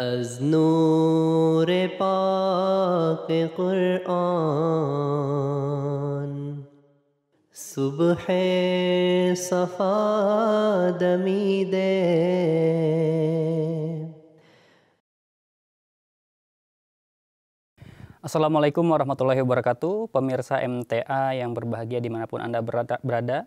از نور پاک قرآن صبح صفا دمیده. Assalamualaikum warahmatullahi wabarakatuh, pemirsa MTA yang berbahagia dimanapun Anda berada.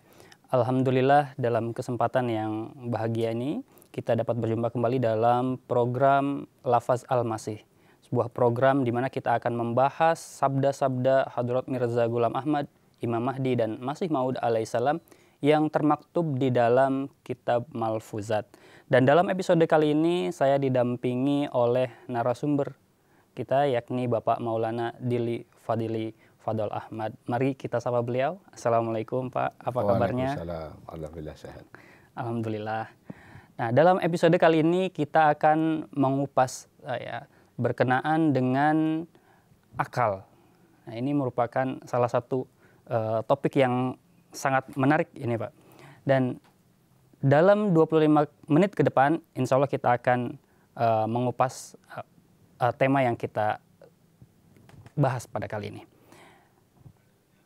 Alhamdulillah dalam kesempatan yang bahagia ini kita dapat berjumpa kembali dalam program Lafaz Al-Masih. Sebuah program di mana kita akan membahas sabda-sabda Hadrat Mirza Ghulam Ahmad, Imam Mahdi dan Masih Maud alaihissalam yang termaktub di dalam kitab Malfuzat. Dan dalam episode kali ini saya didampingi oleh narasumber kita yakni Bapak Maulana Dili Fadili Fadol Ahmad. Mari kita sapa beliau. Assalamualaikum Pak, apa kabarnya? Waalaikumsalam, alhamdulillah sehat. Alhamdulillah. Nah, dalam episode kali ini kita akan mengupas berkenaan dengan akal. Nah, ini merupakan salah satu topik yang sangat menarik ini Pak. Dan dalam 25 menit ke depan insya Allah kita akan mengupas tema yang kita bahas pada kali ini.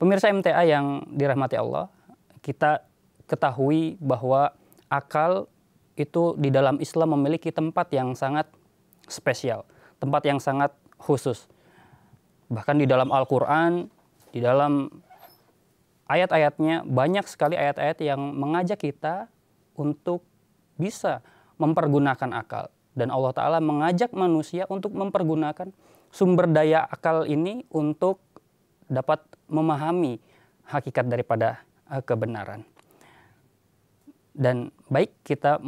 Pemirsa MTA yang dirahmati Allah, kita ketahui bahwa akal itu di dalam Islam memiliki tempat yang sangat spesial, tempat yang sangat khusus. Bahkan di dalam Al-Quran, di dalam ayat-ayatnya, banyak sekali ayat-ayat yang mengajak kita untuk bisa mempergunakan akal. Dan Allah Ta'ala mengajak manusia untuk mempergunakan sumber daya akal ini untuk dapat memahami hakikat daripada kebenaran. Dan baik, kita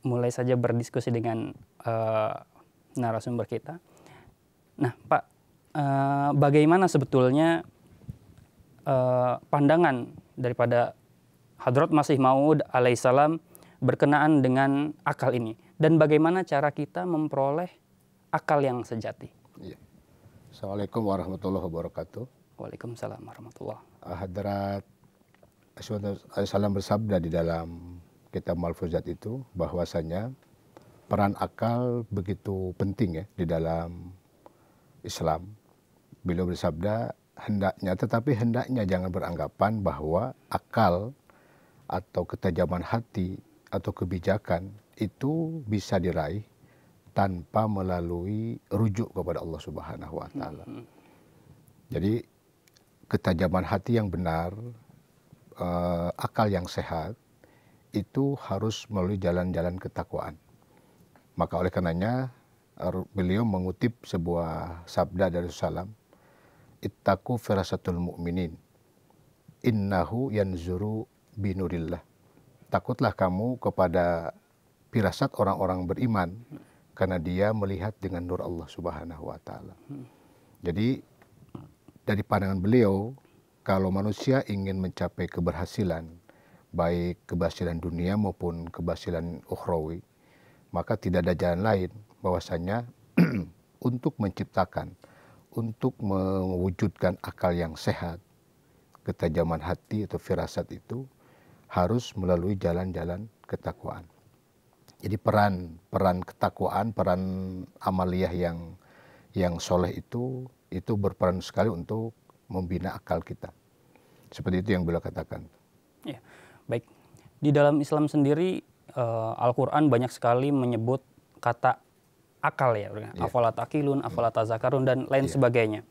mulai saja berdiskusi dengan narasumber kita. Nah Pak, bagaimana sebetulnya pandangan daripada Hadrat Masih Maud alaihissalam berkenaan dengan akal ini? Dan bagaimana cara kita memperoleh akal yang sejati? Ya. Assalamualaikum warahmatullahi wabarakatuh. Waalaikumsalam warahmatullahi. Hadrat Rasulullah bersabda di dalam kitab Malfuzat itu bahwasanya peran akal begitu penting ya di dalam Islam. Beliau bersabda hendaknya jangan beranggapan bahwa akal atau ketajaman hati atau kebijakan itu bisa diraih tanpa melalui rujuk kepada Allah Subhanahu wa Ta'ala. Jadi ketajaman hati yang benar, akal yang sehat itu harus melalui jalan-jalan ketakwaan. Maka oleh karenanya beliau mengutip sebuah sabda dari Rasulullah, ittaqu firasatul mu'minin innahu yanzuru binurillah. Takutlah kamu kepada firasat orang-orang beriman karena dia melihat dengan nur Allah Subhanahu wa Ta'ala. Jadi dari pandangan beliau, kalau manusia ingin mencapai keberhasilan, baik keberhasilan dunia maupun keberhasilan ukhrawi, maka tidak ada jalan lain bahwasanya untuk menciptakan, untuk mewujudkan akal yang sehat, ketajaman hati atau firasat itu harus melalui jalan-jalan ketakwaan. Jadi peran ketakwaan, peran amaliyah yang soleh itu berperan sekali untuk membina akal kita. Seperti itu yang beliau katakan. Ya, baik. Di dalam Islam sendiri Al-Quran banyak sekali menyebut kata akal ya, afala taqilun, afala tazakarun dan lain sebagainya.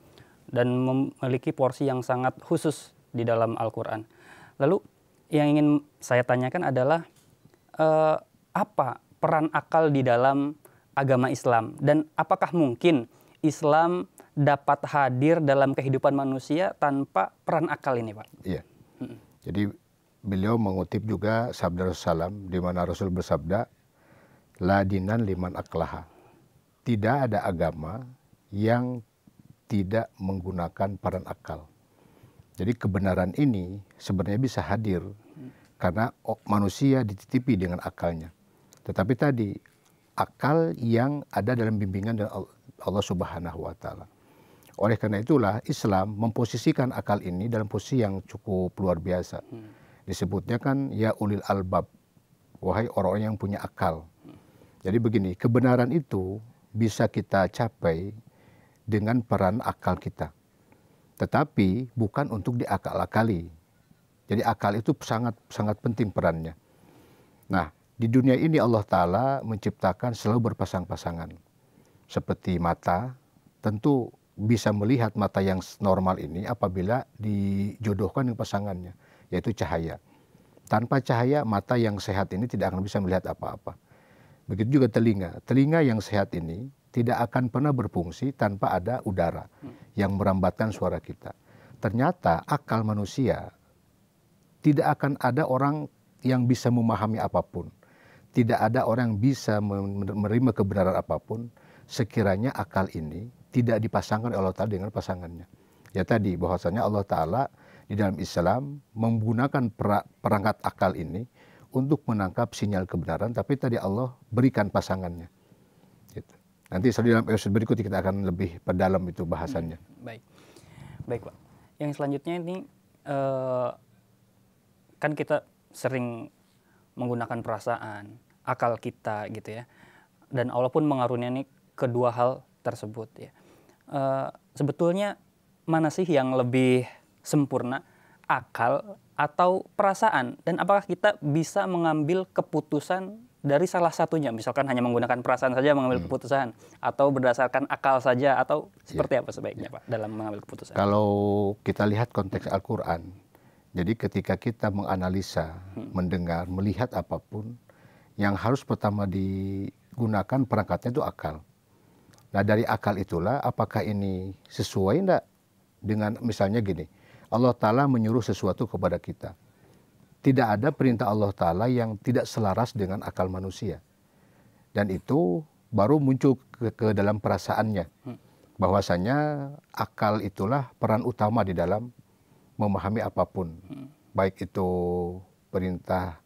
Dan memiliki porsi yang sangat khusus di dalam Al-Quran. Lalu yang ingin saya tanyakan adalah apa peran akal di dalam agama Islam dan apakah mungkin Islam dapat hadir dalam kehidupan manusia tanpa peran akal ini, Pak? Iya. Jadi beliau mengutip juga sabda Rasulullah di mana Rasul bersabda, la dinan liman aklaha. Tidak ada agama yang tidak menggunakan peran akal. Jadi kebenaran ini sebenarnya bisa hadir karena manusia dititipi dengan akalnya. Tetapi tadi akal yang ada dalam bimbingan dari Allah Subhanahu wa Ta'ala. Oleh karena itulah Islam memposisikan akal ini dalam posisi yang cukup luar biasa. Disebutnya kan ya ulil albab, wahai orang-orang yang punya akal. Jadi begini, kebenaran itu bisa kita capai dengan peran akal kita. Tetapi bukan untuk diakal-akali. Jadi akal itu sangat penting perannya. Nah, di dunia ini Allah Ta'ala menciptakan selalu berpasang-pasangan. Seperti mata, tentu bisa melihat mata yang normal ini apabila dijodohkan dengan pasangannya, yaitu cahaya. Tanpa cahaya, mata yang sehat ini tidak akan bisa melihat apa-apa. Begitu juga telinga. Telinga yang sehat ini tidak akan pernah berfungsi tanpa ada udara yang merambatkan suara kita. Ternyata akal manusia tidak akan ada orang yang bisa memahami apapun. Tidak ada orang yang bisa menerima kebenaran apapun sekiranya akal ini tidak dipasangkan oleh Allah Ta'ala dengan pasangannya. Ya tadi bahwasanya Allah Ta'ala di dalam Islam menggunakan perangkat akal ini untuk menangkap sinyal kebenaran, tapi tadi Allah berikan pasangannya. Gitu. Nanti dalam episode berikutnya kita akan lebih perdalam itu bahasannya. Baik Pak. Yang selanjutnya ini kan kita sering menggunakan perasaan, akal kita gitu ya. Dan Allah pun mengaruniai kedua hal tersebut ya. Sebetulnya mana sih yang lebih sempurna, akal atau perasaan? Dan apakah kita bisa mengambil keputusan dari salah satunya? Misalkan hanya menggunakan perasaan saja mengambil keputusan, atau berdasarkan akal saja, atau seperti apa sebaiknya Pak dalam mengambil keputusan? Kalau kita lihat konteks Al-Quran, jadi ketika kita menganalisa, mendengar, melihat apapun, yang harus pertama digunakan perangkatnya itu akal. Nah dari akal itulah apakah ini sesuai enggak dengan misalnya gini, Allah Ta'ala menyuruh sesuatu kepada kita. Tidak ada perintah Allah Ta'ala yang tidak selaras dengan akal manusia. Dan itu baru muncul ke dalam perasaannya. Bahwasanya akal itulah peran utama di dalam memahami apapun. Baik itu perintah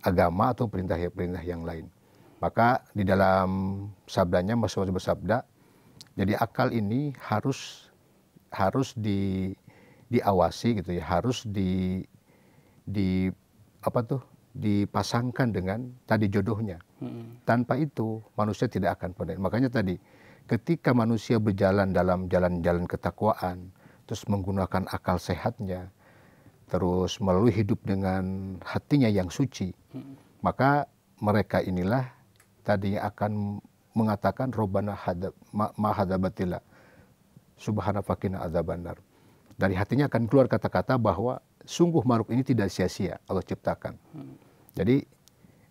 agama atau perintah yang lain. Maka di dalam sabdanya Rasulullah bersabda, jadi akal ini harus diawasi gitu ya, harus dipasangkan dengan tadi jodohnya. Tanpa itu manusia tidak akan pernah. Makanya tadi ketika manusia berjalan dalam jalan-jalan ketakwaan, terus menggunakan akal sehatnya, terus melalui hidup dengan hatinya yang suci, maka mereka inilah tadi akan mengatakan Robbana ma hadabatila subhana fakina azabannar. Dari hatinya akan keluar kata-kata bahwa sungguh makhluk ini tidak sia-sia Allah ciptakan. Jadi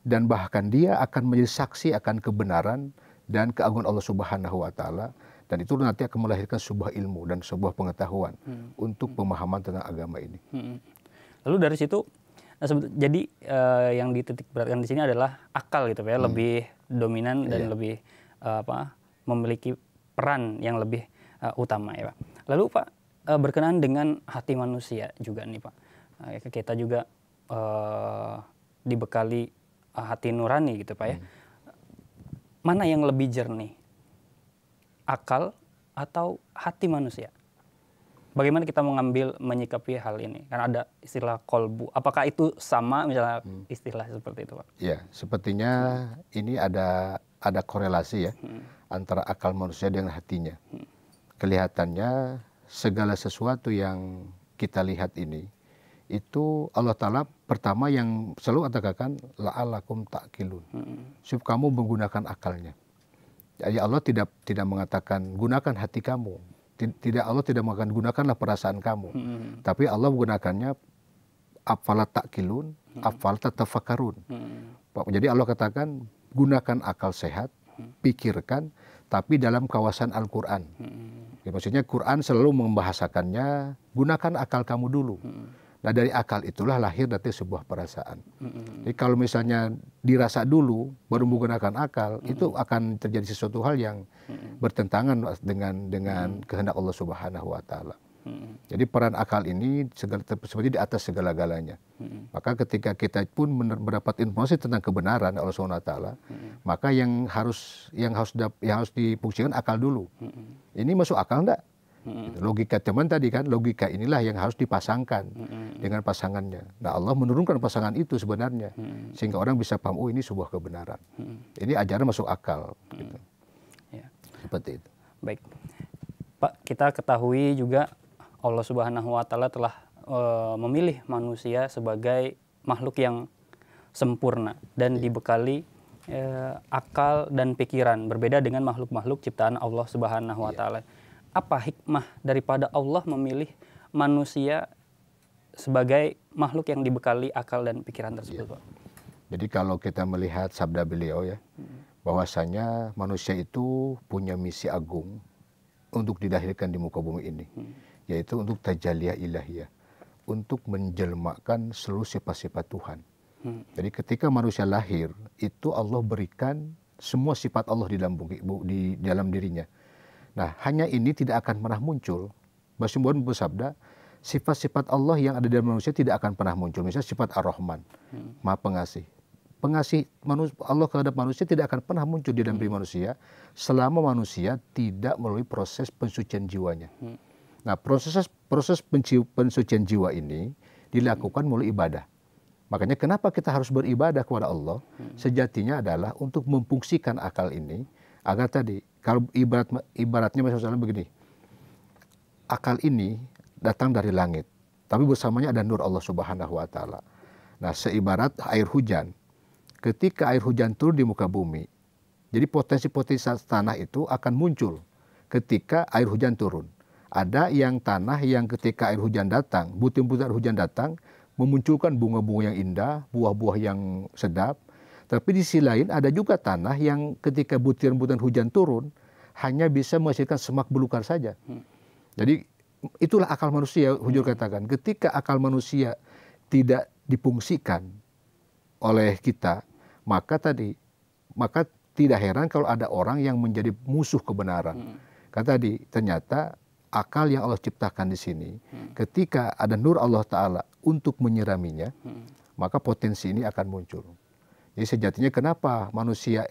dan bahkan dia akan menjadi saksi akan kebenaran dan keagungan Allah Subhanahu wa taala, dan itu nanti akan melahirkan sebuah ilmu dan sebuah pengetahuan untuk pemahaman tentang agama ini. Lalu dari situ jadi yang dititik beratkan di sini adalah akal gitu ya, lebih dominan dan lebih memiliki peran yang lebih utama ya Pak. Lalu Pak, berkenaan dengan hati manusia juga nih Pak. Kita juga dibekali hati nurani gitu Pak ya. Mana yang lebih jernih? Akal atau hati manusia? Bagaimana kita menyikapi hal ini? Karena ada istilah kolbu. Apakah itu sama misalnya istilah seperti itu Pak? Ya, sepertinya ini ada korelasi ya antara akal manusia dengan hatinya. Kelihatannya segala sesuatu yang kita lihat ini, itu Allah Ta'ala pertama yang selalu katakan la'alakum ta'qilun, supaya kamu menggunakan akalnya. Jadi Allah tidak mengatakan gunakan hati kamu. Allah tidak mengatakan gunakanlah perasaan kamu. Tapi Allah menggunakannya afala ta'qilun, afala tatafakkarun. Jadi Allah katakan gunakan akal sehat, pikirkan, tapi dalam kawasan Al-Quran. Ya, maksudnya Quran selalu membahasakannya gunakan akal kamu dulu. Nah dari akal itulah lahir nanti sebuah perasaan. Jadi kalau misalnya dirasa dulu baru menggunakan akal, itu akan terjadi sesuatu hal yang bertentangan dengan kehendak Allah Subhanahu wa taala. Jadi peran akal ini seperti di atas segala-galanya. Maka ketika kita pun mendapat informasi tentang kebenaran Allah Subhanahu wa taala, maka yang harus difungsikan akal dulu. Ini masuk akal enggak? Logika teman tadi kan, logika inilah yang harus dipasangkan dengan pasangannya. Nah Allah menurunkan pasangan itu sebenarnya, sehingga orang bisa paham, oh ini sebuah kebenaran. Ini ajaran masuk akal. Gitu. Ya. Seperti itu. Baik, Pak, kita ketahui juga Allah Subhanahu wa Ta'ala telah memilih manusia sebagai makhluk yang sempurna dan dibekali akal dan pikiran, berbeda dengan makhluk-makhluk ciptaan Allah Subhanahu wa Ta'ala. Apa hikmah daripada Allah memilih manusia sebagai makhluk yang dibekali akal dan pikiran tersebut, Pak? Jadi kalau kita melihat sabda beliau ya, bahwasanya manusia itu punya misi agung untuk dilahirkan di muka bumi ini, yaitu untuk tajaliyah ilahiyah, untuk menjelmakan seluruh sifat-sifat Tuhan. Jadi ketika manusia lahir, itu Allah berikan semua sifat Allah di dalam dirinya. Nah, hanya ini tidak akan pernah muncul. Rasulullah bersabda, sifat-sifat Allah yang ada di dalam manusia tidak akan pernah muncul. Misalnya sifat Ar-Rahman, Maha Pengasih. Pengasih Allah terhadap manusia tidak akan pernah muncul di dalam diri manusia selama manusia tidak melalui proses pensucian jiwanya. Nah, proses pensucian jiwa ini dilakukan melalui ibadah. Makanya kenapa kita harus beribadah kepada Allah? Sejatinya adalah untuk memfungsikan akal ini agar tadi, kalau ibaratnya misalnya begini, akal ini datang dari langit, tapi bersamanya ada nur Allah Subhanahu wa Ta'ala. Nah, seibarat air hujan, ketika air hujan turun di muka bumi, jadi potensi-potensi tanah itu akan muncul ketika air hujan turun. Ada yang tanah yang ketika air hujan datang, butir-butir air hujan datang, memunculkan bunga-bunga yang indah, buah-buah yang sedap. Tapi di sisi lain ada juga tanah yang ketika butiran-butiran hujan turun, hanya bisa menghasilkan semak belukar saja. Jadi itulah akal manusia, Hujur katakan. Ketika akal manusia tidak difungsikan oleh kita, maka tidak heran kalau ada orang yang menjadi musuh kebenaran. Kata tadi, ternyata akal yang Allah ciptakan di sini, ketika ada nur Allah Ta'ala untuk menyiraminya, maka potensi ini akan muncul. Jadi sejatinya kenapa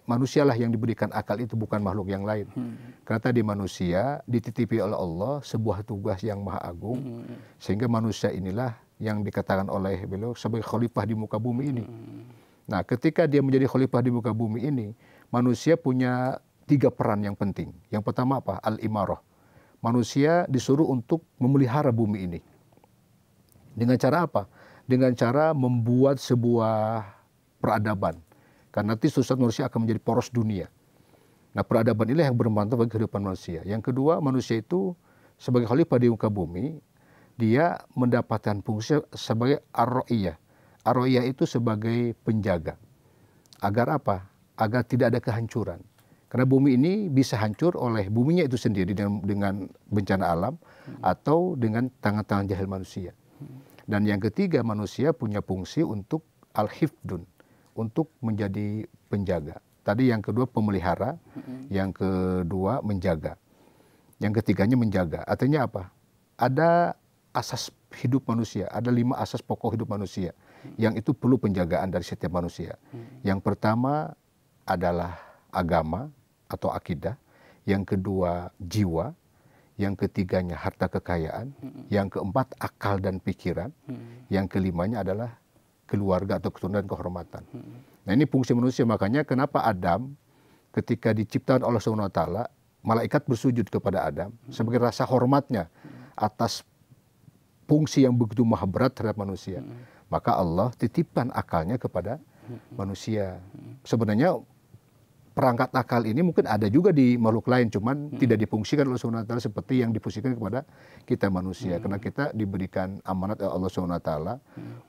manusialah yang diberikan akal itu, bukan makhluk yang lain. Karena tadi manusia dititipi oleh Allah sebuah tugas yang maha agung, sehingga manusia inilah yang dikatakan oleh beliau sebagai khalifah di muka bumi ini. Nah, ketika dia menjadi khalifah di muka bumi ini, manusia punya 3 peran yang penting. Yang pertama apa? Al-imarah. Manusia disuruh untuk memelihara bumi ini. Dengan cara apa? Dengan cara membuat sebuah peradaban. Karena nanti suatu saat manusia akan menjadi poros dunia. Nah, peradaban inilah yang bermanfaat bagi kehidupan manusia. Yang kedua, manusia itu sebagai khalifah di muka bumi, dia mendapatkan fungsi sebagai ar-ra'iyah. Ar-ra'iyah itu sebagai penjaga. Agar apa? Agar tidak ada kehancuran. Karena bumi ini bisa hancur oleh buminya itu sendiri dengan bencana alam atau dengan tangan-tangan jahil manusia. Dan yang ketiga, manusia punya fungsi untuk al-hifdun, untuk menjadi penjaga. Tadi yang kedua pemelihara, yang kedua menjaga. Yang ketiganya menjaga. Artinya apa? Ada asas hidup manusia, ada 5 asas pokok hidup manusia yang itu perlu penjagaan dari setiap manusia. Yang pertama adalah agama atau akidah, yang kedua jiwa, yang ketiganya harta kekayaan, yang keempat akal dan pikiran, yang kelimanya adalah keluarga atau keturunan dan kehormatan. Nah, ini fungsi manusia, makanya kenapa Adam ketika diciptakan oleh Allah SWT, malaikat bersujud kepada Adam sebagai rasa hormatnya atas fungsi yang begitu maha berat terhadap manusia. Maka Allah titipkan akalnya kepada manusia. Sebenarnya perangkat akal ini mungkin ada juga di makhluk lain, cuman tidak difungsikan oleh Allah SWT seperti yang difungsikan kepada kita manusia. Karena kita diberikan amanat oleh Allah SWT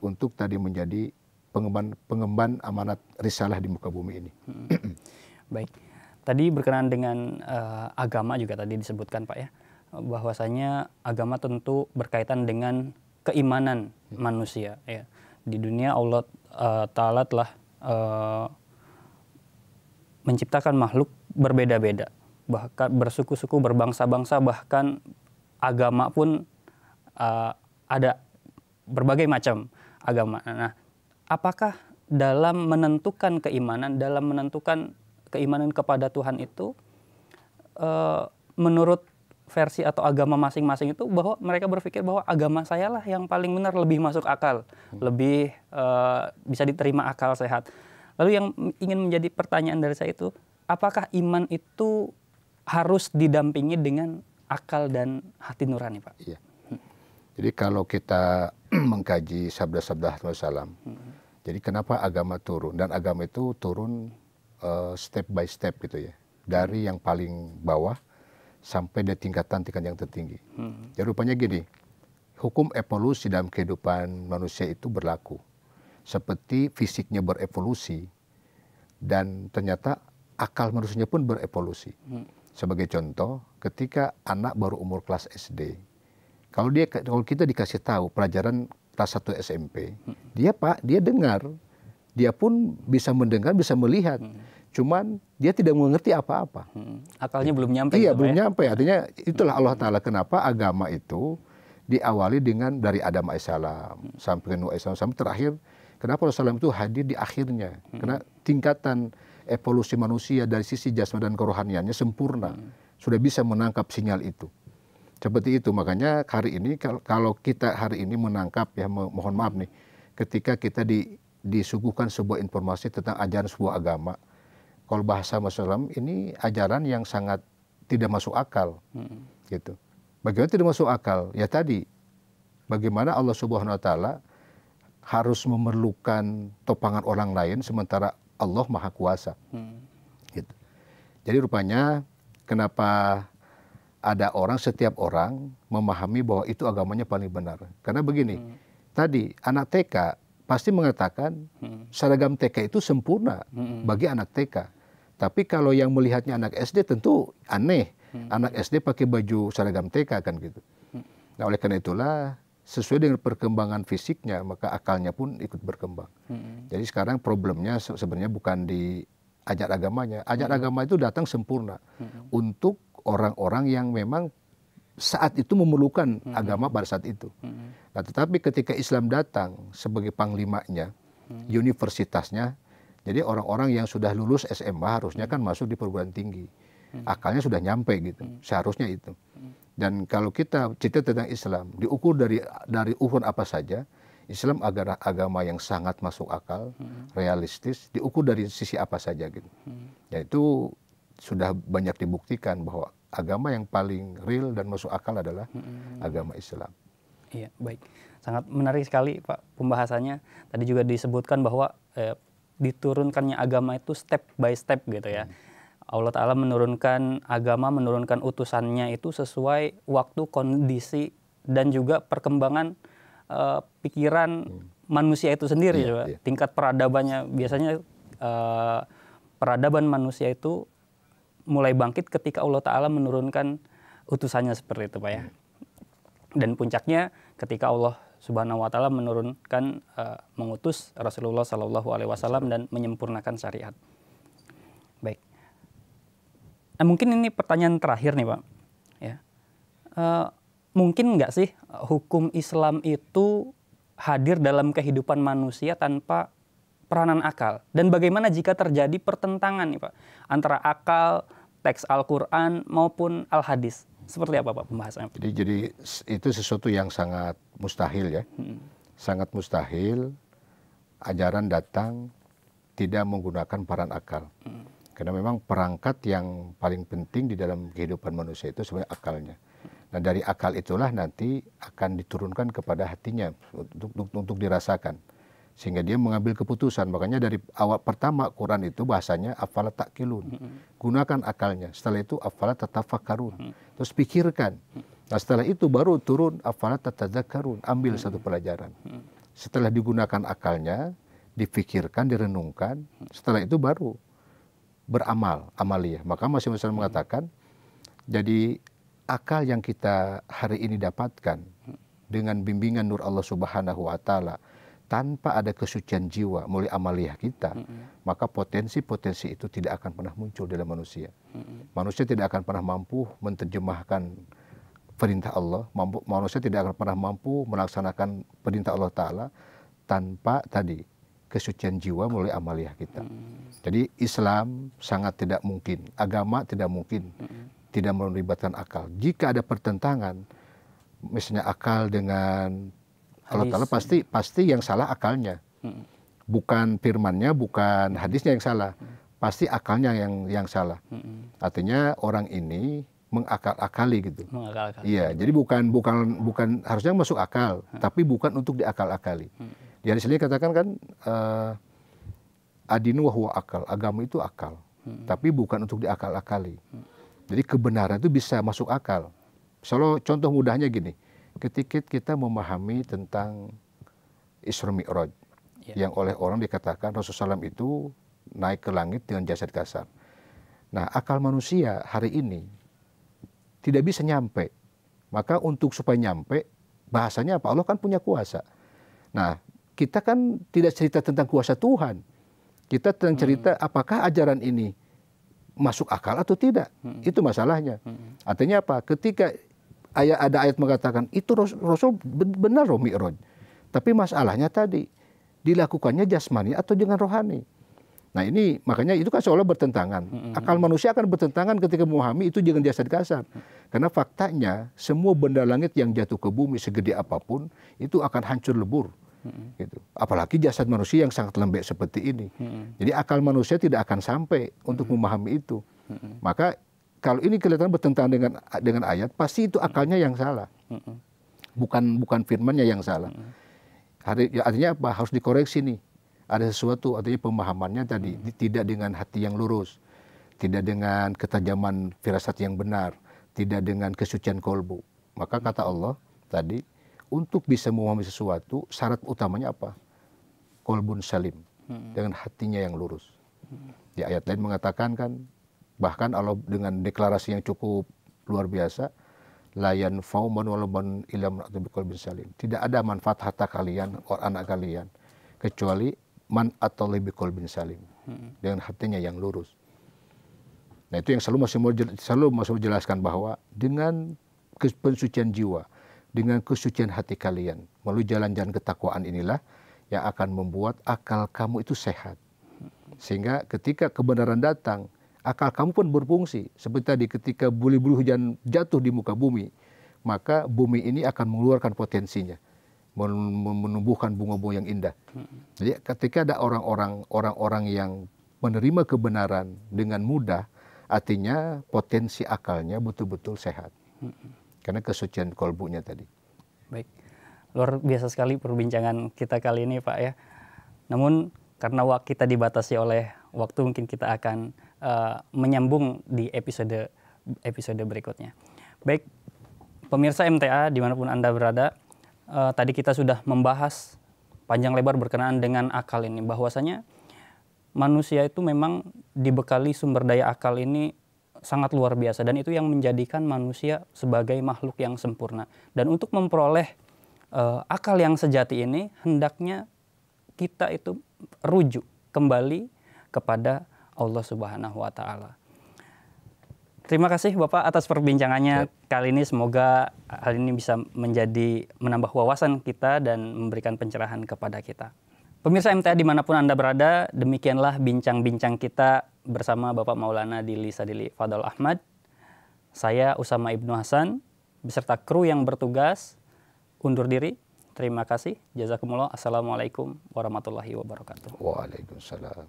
untuk tadi menjadi pengemban amanat risalah di muka bumi ini. Baik, tadi berkenaan dengan agama juga tadi disebutkan Pak ya, bahwasanya agama tentu berkaitan dengan keimanan manusia. Ya. Di dunia Allah Ta'ala telah menciptakan makhluk berbeda-beda, bahkan bersuku-suku, berbangsa-bangsa, bahkan agama pun ada berbagai macam agama. Nah, apakah dalam menentukan keimanan kepada Tuhan itu, menurut versi atau agama masing-masing itu, bahwa mereka berpikir bahwa agama saya lah yang paling benar, lebih masuk akal, lebih bisa diterima akal sehat. Lalu yang ingin menjadi pertanyaan dari saya itu, apakah iman itu harus didampingi dengan akal dan hati nurani, Pak? Iya. Jadi kalau kita mengkaji sabda-sabda Rasulullah SAW, jadi kenapa agama turun? Dan agama itu turun step by step gitu ya, dari yang paling bawah sampai di tingkatan yang tertinggi. Jadi rupanya gini, hukum evolusi dalam kehidupan manusia itu berlaku. Seperti fisiknya berevolusi, dan ternyata akal manusianya pun berevolusi. Sebagai contoh, ketika anak baru umur kelas SD, kalau kita dikasih tahu pelajaran kelas 1 SMP, dia dengar, dia pun bisa mendengar, bisa melihat. Cuman dia tidak mengerti apa-apa. Akalnya belum nyampe. Iya, belum nyampe. Artinya itulah Allah Ta'ala kenapa agama itu diawali dengan dari Adam AS sampai Nuh AS sampai terakhir. Kenapa Rasulullah itu hadir di akhirnya? Karena tingkatan evolusi manusia dari sisi jasmani dan kerohaniannya sempurna. Sudah bisa menangkap sinyal itu. Seperti itu, makanya hari ini kalau kita hari ini menangkap, ya mohon maaf nih, ketika kita disuguhkan sebuah informasi tentang ajaran sebuah agama, kalau bahasa Muslim ini ajaran yang sangat tidak masuk akal, gitu. Bagaimana tidak masuk akal? Ya tadi, bagaimana Allah Subhanahu Wa Taala harus memerlukan topangan orang lain sementara Allah Maha Kuasa, gitu. Jadi rupanya kenapa ada setiap orang memahami bahwa itu agamanya paling benar. Karena begini, tadi anak TK pasti mengatakan seragam TK itu sempurna bagi anak TK. Tapi kalau yang melihatnya anak SD tentu aneh. Anak SD pakai baju seragam TK kan gitu. Nah oleh karena itulah sesuai dengan perkembangan fisiknya maka akalnya pun ikut berkembang. Jadi sekarang problemnya sebenarnya bukan di ajar agamanya. Ajar agama itu datang sempurna untuk orang-orang yang memang saat itu memerlukan agama pada saat itu. Nah, tetapi ketika Islam datang sebagai panglimanya, universitasnya, jadi orang-orang yang sudah lulus SMA harusnya kan masuk di perguruan tinggi. Akalnya sudah nyampe gitu, seharusnya itu. Dan kalau kita cerita tentang Islam, diukur dari ukuran apa saja, Islam agama yang sangat masuk akal, realistis, diukur dari sisi apa saja gitu. Yaitu sudah banyak dibuktikan bahwa agama yang paling real dan masuk akal adalah agama Islam. Iya, baik. Sangat menarik sekali Pak pembahasannya. Tadi juga disebutkan bahwa diturunkannya agama itu step by step gitu ya. Allah Ta'ala menurunkan agama, menurunkan utusannya itu sesuai waktu, kondisi, dan juga perkembangan pikiran manusia itu sendiri. Iya. Tingkat peradabannya, biasanya peradaban manusia itu mulai bangkit ketika Allah Ta'ala menurunkan utusannya seperti itu Pak ya. Dan puncaknya ketika Allah Subhanahu Wa Ta'ala menurunkan, mengutus Rasulullah Sallallahu Alaihi Wasallam dan menyempurnakan syariat. Baik. Nah, mungkin ini pertanyaan terakhir nih Pak. Ya. Mungkin nggak sih hukum Islam itu hadir dalam kehidupan manusia tanpa peranan akal? Dan bagaimana jika terjadi pertentangan nih Pak antara akal, teks Al-Quran maupun Al-Hadis? Seperti apa Pak pembahasannya? Jadi itu sesuatu yang sangat mustahil ya. Sangat mustahil ajaran datang tidak menggunakan peran akal. Karena memang perangkat yang paling penting di dalam kehidupan manusia itu sebenarnya akalnya. Nah dari akal itulah nanti akan diturunkan kepada hatinya untuk dirasakan. Sehingga dia mengambil keputusan. Makanya dari awal pertama Quran itu bahasanya afala ta'qilun. Gunakan akalnya. Setelah itu afala tatafakkarun. Terus pikirkan. Nah setelah itu baru turun afala tatadzakkarun. Ambil satu pelajaran. Setelah digunakan akalnya, dipikirkan, direnungkan. Setelah itu baru beramal, amaliyah. Maka masing-masing mengatakan, jadi akal yang kita hari ini dapatkan dengan bimbingan nur Allah Subhanahu Wa Ta'ala, tanpa ada kesucian jiwa melalui amaliyah kita, maka potensi-potensi itu tidak akan pernah muncul dalam manusia. Manusia tidak akan pernah mampu menerjemahkan perintah Allah, manusia tidak akan pernah mampu melaksanakan perintah Allah Ta'ala tanpa tadi kesucian jiwa melalui amaliyah kita. Jadi Islam sangat tidak mungkin, agama tidak mungkin tidak melibatkan akal. Jika ada pertentangan, misalnya akal dengan Allah Ta'ala, pasti yang salah akalnya. Bukan firmannya, bukan hadisnya yang salah. pasti akalnya yang salah. Artinya orang ini mengakal-akali gitu. Mengakal-akali. Iya, jadi bukan harusnya masuk akal, tapi bukan untuk diakal-akali. Di hadis ini katakan kan adinu wa huwa akal, agama itu akal, tapi bukan untuk diakal-akali. Jadi kebenaran itu bisa masuk akal. Selalu contoh mudahnya gini, ketika kita memahami tentang Isra Mi'raj, yang oleh orang dikatakan Rasulullah SAW itu naik ke langit dengan jasad kasar. Nah, akal manusia hari ini tidak bisa nyampe. Maka untuk supaya nyampe, bahasanya apa? Allah kan punya kuasa. Nah, kita kan tidak cerita tentang kuasa Tuhan. Kita tentang cerita apakah ajaran ini masuk akal atau tidak. Itu masalahnya. Artinya apa? Ketika ada ayat mengatakan, itu Rasul benar loh Mi'raj. Tapi masalahnya tadi, dilakukannya jasmani atau dengan rohani. Nah ini makanya itu kan seolah bertentangan. Akal manusia akan bertentangan ketika memahami itu dengan jasad kasar. Karena faktanya semua benda langit yang jatuh ke bumi segede apapun itu akan hancur lebur. Gitu. Apalagi jasad manusia yang sangat lembek seperti ini. Jadi akal manusia tidak akan sampai untuk memahami itu. Maka kalau ini kelihatan bertentangan dengan ayat, pasti itu akalnya yang salah. Bukan firmannya yang salah. Artinya apa? Harus dikoreksi nih. Ada sesuatu, artinya pemahamannya tadi tidak dengan hati yang lurus, tidak dengan ketajaman firasat yang benar, tidak dengan kesucian kolbu. Maka kata Allah tadi, untuk bisa memahami sesuatu, syarat utamanya apa? Kolbun salim, dengan hatinya yang lurus. Di ayat lain mengatakan kan, bahkan Allah dengan deklarasi yang cukup luar biasa, la yanfa'u man walaban illa man ata biqalbin salim. Tidak ada manfaat harta kalian, anak kalian, kecuali man atau lebih kolbin salim, dengan hatinya yang lurus. Nah itu yang selalu masih jelaskan bahwa dengan pensucian jiwa, dengan kesucian hati kalian, melalui jalan-jalan ketakwaan inilah yang akan membuat akal kamu itu sehat. Sehingga ketika kebenaran datang, akal kamu pun berfungsi. Seperti tadi ketika bulu-bulu hujan jatuh di muka bumi, maka bumi ini akan mengeluarkan potensinya, menumbuhkan bunga-bunga yang indah. Jadi ketika ada orang-orang yang menerima kebenaran dengan mudah, artinya potensi akalnya betul-betul sehat. Karena kesucian kolbunya tadi. Baik, luar biasa sekali perbincangan kita kali ini Pak ya. Namun karena kita dibatasi oleh waktu, mungkin kita akan menyambung di episode berikutnya. Baik, pemirsa MTA dimanapun Anda berada, tadi kita sudah membahas panjang lebar berkenaan dengan akal ini, bahwasanya manusia itu memang dibekali sumber daya akal ini sangat luar biasa, dan itu yang menjadikan manusia sebagai makhluk yang sempurna. Dan untuk memperoleh akal yang sejati ini, hendaknya kita itu rujuk kembali kepada Allah Subhanahu wa Ta'ala. Terima kasih Bapak atas perbincangannya kali ini. Semoga hal ini bisa menambah wawasan kita dan memberikan pencerahan kepada kita. Pemirsa MTA dimanapun Anda berada, demikianlah bincang-bincang kita bersama Bapak Maulana Dili Sadili Fadl Ahmad. Saya Usama Ibnu Hasan, beserta kru yang bertugas, undur diri. Terima kasih. Jazakumullah. Assalamualaikum warahmatullahi wabarakatuh. Waalaikumsalam.